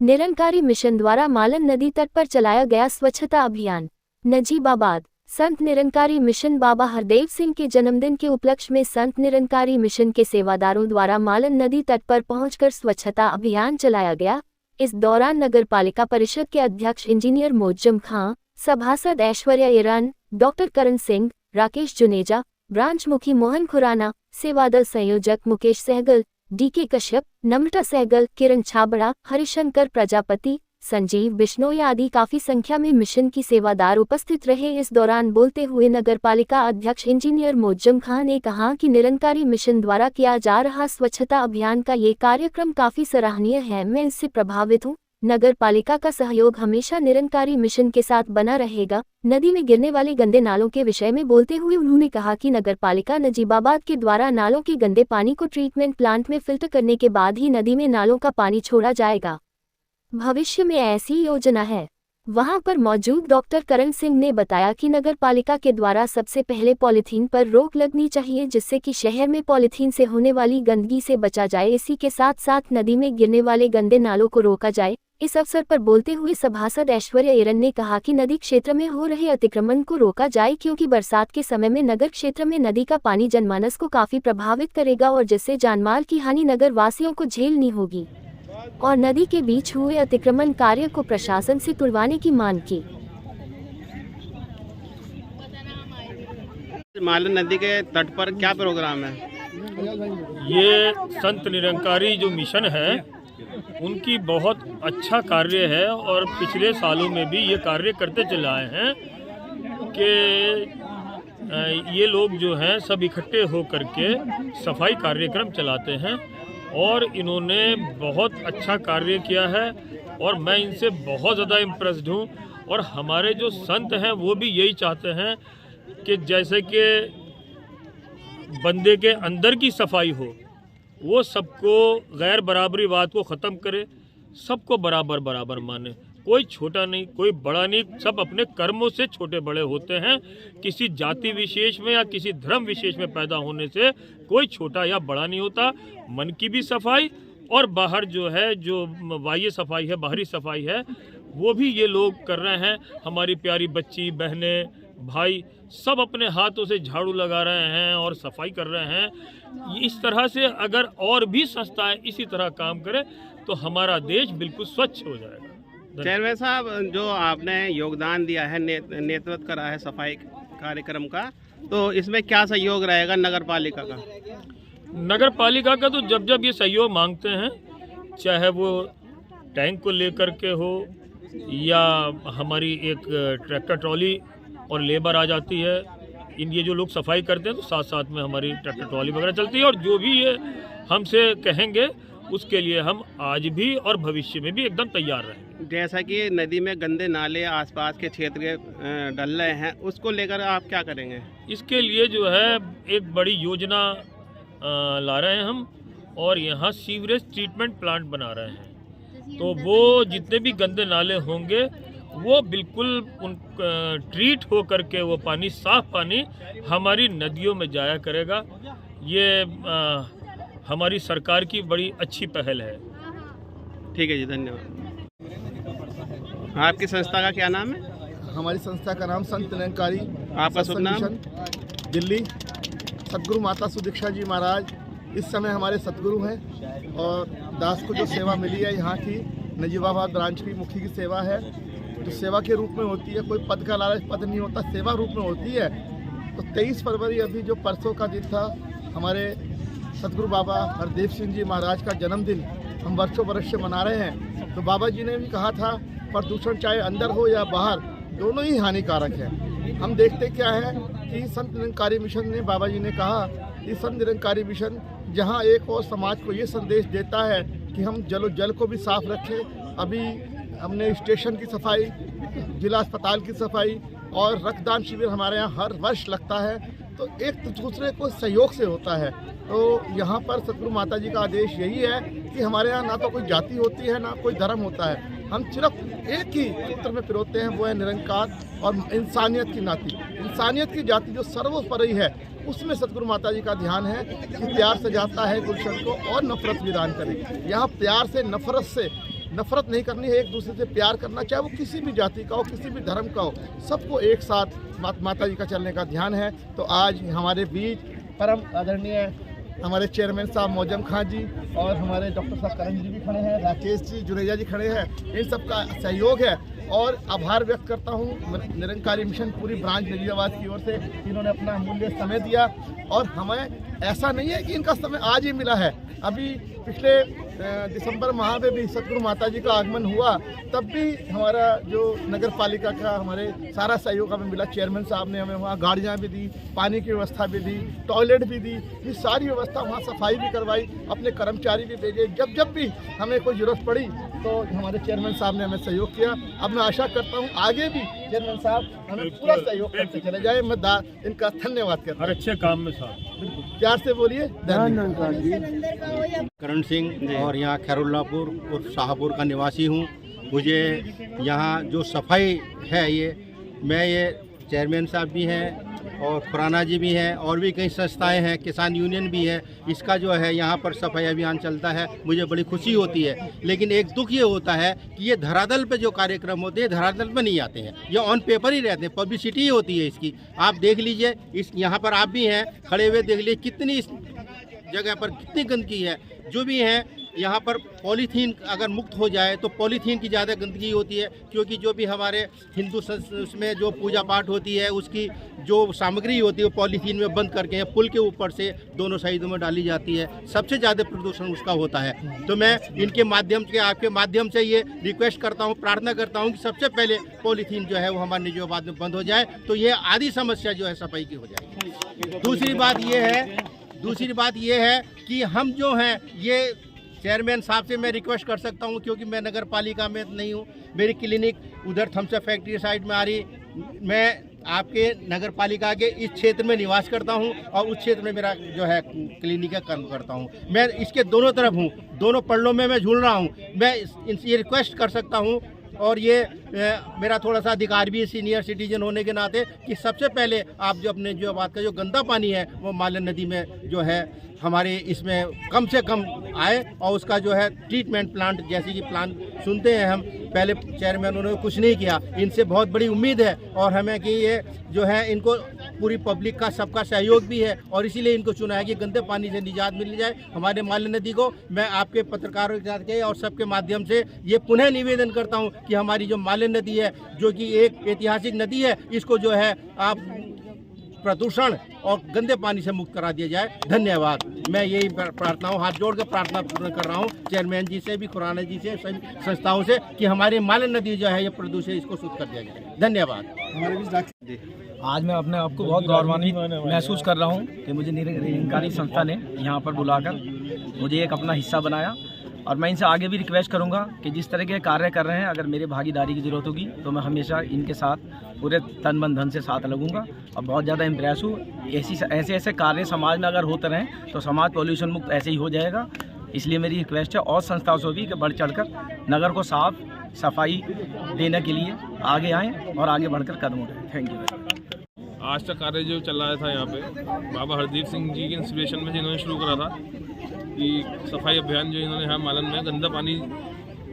Nirankari mission द्वारा मालन नदी तट पर चलाया गया स्वच्छता अभियान। नजीबाबाद। संत निरंकारी मिशन बाबा हरदेव सिंह के जन्मदिन के उपलक्ष्य में संत निरंकारी मिशन के सेवादारों द्वारा मालन नदी तट पर पहुंचकर स्वच्छता अभियान चलाया गया। इस दौरान नगर पालिका परिषद के अध्यक्ष इंजीनियर मोज्जम खां, सभासद Aishwarya Iran, doctor Karan Singh, Rakesh Juneja, branch मुखी मोहन खुराना, सेवादल संयोजक मुकेश सहगल, डीके कश्यप, नम्रता सहगल, किरण छाबड़ा, हरिशंकर प्रजापति, संजीव बिश्नोई आदि काफी संख्या में मिशन की सेवादार उपस्थित रहे। इस दौरान बोलते हुए नगरपालिका अध्यक्ष इंजीनियर मोज्जम खां ने कहा कि निरंकारी मिशन द्वारा किया जा रहा स्वच्छता अभियान का ये कार्यक्रम काफी सराहनीय है। मैं इससे प्रभावित हूँ। नगर पालिका का सहयोग हमेशा निरंकारी मिशन के साथ बना रहेगा। नदी में गिरने वाले गंदे नालों के विषय में बोलते हुए उन्होंने कहा कि नगर पालिका नजीबाबाद के द्वारा नालों के गंदे पानी को ट्रीटमेंट प्लांट में फिल्टर करने के बाद ही नदी में नालों का पानी छोड़ा जाएगा। भविष्य में ऐसी योजना है। वहां पर मौजूद डॉक्टर करण सिंह ने बताया कि नगर पालिका के द्वारा सबसे पहले पॉलीथीन पर रोक लगनी चाहिए, जिससे कि शहर में पॉलीथीन से होने वाली गंदगी से बचा जाए। इसी के साथ साथ नदी में गिरने वाले गंदे नालों को रोका जाए। इस अवसर पर बोलते हुए सभासद ऐश्वर्या ईरन ने कहा कि नदी क्षेत्र में हो रहे अतिक्रमण को रोका जाए, क्योंकि बरसात के समय में नगर क्षेत्र में नदी का पानी जनमानस को काफी प्रभावित करेगा और जिससे जानमाल की हानि नगर वासियों को झेलनी होगी। और नदी के बीच हुए अतिक्रमण कार्य को प्रशासन से तुड़वाने की मांग की। मालन नदी के तट पर क्या प्रोग्राम है? ये संत निरंकारी जो मिशन है उनकी बहुत अच्छा कार्य है और पिछले सालों में भी ये कार्य करते चले आए हैं कि ये लोग जो हैं सब इकट्ठे होकर के सफाई कार्यक्रम चलाते हैं और इन्होंने बहुत अच्छा कार्य किया है और मैं इनसे बहुत ज़्यादा इम्प्रेस्ड हूँ। और हमारे जो संत हैं वो भी यही चाहते हैं कि जैसे कि बंदे के अंदर की सफाई हो, वो सबको गैर बराबरीवाद को ख़त्म करे, सबको बराबर बराबर माने, कोई छोटा नहीं कोई बड़ा नहीं, सब अपने कर्मों से छोटे बड़े होते हैं। किसी जाति विशेष में या किसी धर्म विशेष में पैदा होने से कोई छोटा या बड़ा नहीं होता। मन की भी सफाई और बाहर जो है जो बाह्य सफाई है, बाहरी सफाई है, वो भी ये लोग कर रहे हैं। हमारी प्यारी बच्ची, बहनें, भाई सब अपने हाथों से झाड़ू लगा रहे हैं और सफाई कर रहे हैं। इस तरह से अगर और भी संस्थाएं इसी तरह काम करें तो हमारा देश बिल्कुल स्वच्छ हो जाएगा। चेयरमैन साहब, जो आपने योगदान दिया है, नेतृत्व करा है सफाई कार्यक्रम का, तो इसमें क्या सहयोग रहेगा नगर पालिका का? नगर पालिका का तो जब जब ये सहयोग मांगते हैं, चाहे वो टैंक को लेकर के हो या हमारी एक ट्रैक्टर ट्रॉली और लेबर आ जाती है, ये जो लोग सफाई करते हैं तो साथ साथ में हमारी ट्रैक्टर ट्रॉली वगैरह चलती है। और जो भी ये हमसे कहेंगे उसके लिए हम आज भी और भविष्य में भी एकदम तैयार रहेंगे। जैसा कि नदी में गंदे नाले आसपास के क्षेत्र के डल रहे हैं, उसको लेकर आप क्या करेंगे? इसके लिए जो है एक बड़ी योजना ला रहे हैं हम और यहाँ सीवरेज ट्रीटमेंट प्लांट बना रहे हैं। तो वो जितने भी गंदे नाले होंगे वो बिल्कुल उन ट्रीट हो करके वो पानी, साफ पानी हमारी नदियों में जाया करेगा। ये हमारी सरकार की बड़ी अच्छी पहल है। ठीक है जी, धन्यवाद। आपकी संस्था का क्या नाम है? हमारी संस्था का नाम संत निरंकारी आपका शुभ नाम? दिल्ली। सतगुरु माता सुदीक्षा जी महाराज इस समय हमारे सतगुरु हैं और दास को जो सेवा मिली है यहाँ की नजीबाबाद ब्रांच की मुखी की सेवा है, जो सेवा के रूप में होती है। कोई पद का लालच पद नहीं होता, सेवा रूप में होती है। तो 23 फरवरी अभी जो परसों का दिन था, हमारे सतगुरु बाबा हरदेव सिंह जी महाराज का जन्मदिन हम वर्षों वर्ष से मना रहे हैं। तो बाबा जी ने भी कहा था प्रदूषण चाहे अंदर हो या बाहर, दोनों ही हानिकारक है। हम देखते क्या है कि संत निरंकारी मिशन ने, बाबा जी ने कहा कि संत निरंकारी मिशन जहां एक और समाज को ये संदेश देता है कि हम जल को भी साफ रखें। अभी हमने स्टेशन की सफाई, जिला अस्पताल की सफाई और रक्तदान शिविर हमारे यहाँ हर वर्ष लगता है, तो एक दूसरे को सहयोग से होता है। तो यहाँ पर सतगुरु माता जी का आदेश यही है कि हमारे यहाँ ना तो कोई जाति होती है ना कोई धर्म होता है, हम सिर्फ एक ही सूत्र में पिरोते हैं, वो है निरंकार और इंसानियत की नाती। इंसानियत की जाति जो सर्वोपरि है, उसमें सतगुरु माता जी का ध्यान है कि प्यार से जाता है गुलशन को और नफरत विदान करे। यहाँ प्यार से, नफरत से नफरत नहीं करनी है, एक दूसरे से प्यार करना, चाहे वो किसी भी जाति का हो, किसी भी धर्म का हो, सबको एक साथ माता जी का चलने का ध्यान है। तो आज हमारे बीच परम आदरणीय हमारे चेयरमैन साहब मौजम खां जी और हमारे डॉक्टर साहब करण जी भी खड़े हैं, राकेश जी जुनेजा जी खड़े हैं, इन सब का सहयोग है। और आभार व्यक्त करता हूँ निरंकारी मिशन पूरी ब्रांच नजीबाबाद की ओर से, इन्होंने अपना अमूल्य समय दिया। और हमें ऐसा नहीं है कि इनका समय आज ही मिला है, अभी पिछले दिसंबर माह में भी सतगुरु माता जी का आगमन हुआ, तब भी हमारा जो नगर पालिका का हमारे सारा सहयोग हमें मिला। चेयरमैन साहब ने हमें वहाँ गाड़ियाँ भी दी, पानी की व्यवस्था भी दी, टॉयलेट भी दी, ये सारी व्यवस्था, वहाँ सफाई भी करवाई, अपने कर्मचारी भी भेजे। जब भी हमें कोई ज़रूरत पड़ी तो हमारे चेयरमैन साहब ने हमें सहयोग किया। अब मैं आशा करता हूँ आगे भी चेयरमैन साहब हमें पूरा सहयोग करते चले जाए। मैं इनका धन्यवाद करता हूँ। हर अच्छे काम में साथ प्यार से बोलिए। करण सिंह और यहाँ खैरुल्लापुर और शाहपुर का निवासी हूँ। मुझे यहाँ जो सफाई है, ये चेयरमैन साहब भी हैं और खुराना जी भी हैं और भी कई संस्थाएं हैं, किसान यूनियन भी है, इसका जो है यहाँ पर सफाई अभियान चलता है, मुझे बड़ी खुशी होती है। लेकिन एक दुख ये होता है कि ये धरातल पे जो कार्यक्रम होते हैं धरातल पे नहीं आते हैं, ये ऑन पेपर ही रहते हैं, पब्लिसिटी ही होती है इसकी। आप देख लीजिए, इस यहाँ पर आप भी हैं खड़े हुए, देख लीजिए कितनी इस जगह पर कितनी गंदगी है। जो भी है यहाँ पर पॉलीथीन अगर मुक्त हो जाए तो पॉलीथीन की ज़्यादा गंदगी होती है, क्योंकि जो भी हमारे हिंदू उसमें जो पूजा पाठ होती है उसकी जो सामग्री होती है वो पॉलीथीन में बंद करके पुल के ऊपर से दोनों साइडों में डाली जाती है, सबसे ज़्यादा प्रदूषण उसका होता है। तो मैं इनके माध्यम से, आपके माध्यम से ये रिक्वेस्ट करता हूँ, प्रार्थना करता हूँ कि सबसे पहले पॉलीथीन जो है वो हमारे निजामाबाद में बंद हो जाए, तो ये आधी समस्या जो है सफाई की हो जाए। दूसरी बात ये है कि हम जो हैं, ये चेयरमैन साहब से मैं रिक्वेस्ट कर सकता हूं, क्योंकि मैं नगर पालिका में नहीं हूं, मेरी क्लिनिक उधर थम्स अप फैक्ट्री साइड में आ रही, मैं आपके नगर पालिका के इस क्षेत्र में निवास करता हूं और उस क्षेत्र में मेरा जो है क्लिनिक का काम करता हूं। मैं इसके दोनों तरफ हूं, दोनों पल्लों में मैं झूल रहा हूं। मैं इनसे रिक्वेस्ट कर सकता हूं, और ये मेरा थोड़ा सा अधिकार भी है सीनियर सिटीजन होने के नाते, कि सबसे पहले आप जो अपने जो बात का जो गंदा पानी है वो मालन नदी में जो है हमारे इसमें कम से कम आए, और उसका जो है ट्रीटमेंट प्लांट, जैसे कि प्लांट सुनते हैं हम, पहले चेयरमैन उन्होंने कुछ नहीं किया। इनसे बहुत बड़ी उम्मीद है और हमें कि ये जो है इनको पूरी पब्लिक का सबका सहयोग भी है, और इसीलिए इनको चुना है कि गंदे पानी से निजात मिल जाए हमारे मालन नदी को। मैं आपके पत्रकारों के और सबके माध्यम से ये पुनः निवेदन करता हूँ कि हमारी जो मालन नदी है, जो कि एक ऐतिहासिक नदी है, इसको जो है आप प्रदूषण और गंदे पानी से मुक्त करा दिया जाए। धन्यवाद। मैं यही प्रार्थना हूँ, हाथ जोड़ कर प्रार्थना पूर्ण कर रहा हूँ चेयरमैन जी से भी, खुराना जी से, सभी संस्थाओं से, कि हमारी मालन नदी जो है ये प्रदूषण, इसको शुद्ध कर दिया जाए। धन्यवाद। आज मैं अपने आप को बहुत गौरवान्वित महसूस कर रहा हूँ कि मुझे निरंकारी संस्था ने यहाँ पर बुलाकर मुझे एक अपना हिस्सा बनाया, और मैं इनसे आगे भी रिक्वेस्ट करूंगा कि जिस तरह के कार्य कर रहे हैं, अगर मेरे भागीदारी की ज़रूरत होगी तो मैं हमेशा इनके साथ पूरे तन मन धन से साथ लगूंगा। और बहुत ज़्यादा इम्प्रेस हूँ, ऐसे कार्य समाज में अगर होते रहें तो समाज पॉल्यूशन मुक्त ऐसे ही हो जाएगा। इसलिए मेरी रिक्वेस्ट है और संस्थाओं से भी कि बढ़ चढ़कर नगर को साफ सफाई देने के लिए आगे आएँ और आगे बढ़कर कदम उठाएं। Thank you. आज तक कार्य जो चल रहा था यहाँ पे बाबा हरदीप सिंह जी के इंस्पिरेशन में जिन्होंने शुरू करा था कि सफाई अभियान जो इन्होंने यहाँ मालन में गंदा पानी,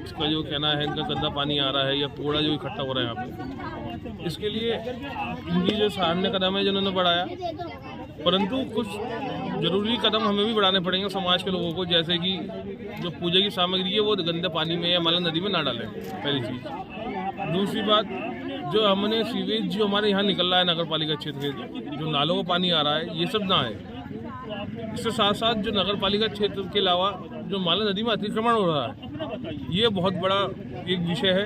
इसका जो कहना है इनका गंदा पानी आ रहा है या कूड़ा जो इकट्ठा हो रहा है यहाँ पे, इसके लिए इनकी जो सराहनीय कदम है जिन्होंने बढ़ाया, परंतु कुछ ज़रूरी कदम हमें भी बढ़ाने पड़ेंगे समाज के लोगों को, जैसे कि जो पूजा की सामग्री है वो गंदे पानी में या मालन नदी में ना डालें, पहली चीज़। दूसरी बात, जो हमने सीवेज जो हमारे यहाँ निकल रहा है नगर पालिका क्षेत्र के, जो नालों का पानी आ रहा है, ये सब ना आए। इसके साथ साथ जो नगर पालिका क्षेत्र के अलावा जो मालन नदी में अतिक्रमण हो रहा है, ये बहुत बड़ा एक विषय है,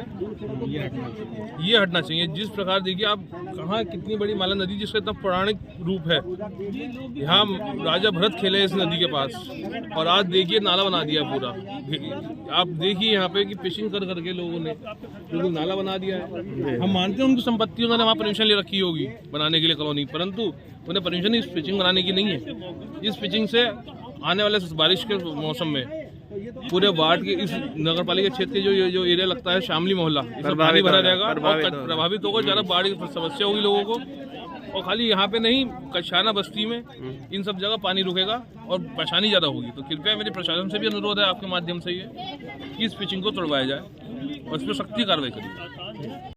ये हटना चाहिए। जिस प्रकार देखिए आप कहाँ कितनी बड़ी मालन नदी, जिसका इतना पौराणिक रूप है, यहाँ राजा भरत खेले इस नदी के पास, और आज देखिए नाला बना दिया पूरा। आप देखिए यहाँ पे कि फिशिंग कर करके लोगों ने बिल्कुल नाला बना दिया है। हम मानते हैं उनकी संपत्ति, उन्होंने वहाँ परमिशन ले रखी होगी बनाने के लिए कॉलोनी, परंतु उन्हें परमिशन इस पिचिंग बनाने की नहीं है। इस पिचिंग से आने वाले बारिश के मौसम में पूरे वार्ड के इस नगर पालिका क्षेत्र के जो एरिया लगता है शामली मोहल्ला, पानी भरा जाएगा, प्रभावित होगा, ज़्यादा बाढ़ की समस्या होगी लोगों को। और खाली यहाँ पे नहीं, कछाना बस्ती में इन सब जगह पानी रुकेगा और परेशानी ज़्यादा होगी। तो कृपया मेरे प्रशासन से भी अनुरोध है आपके माध्यम से ये इसकी इस पिचिंग को तोड़वाया जाए और इस पर सख्ती कार्रवाई करी जाए।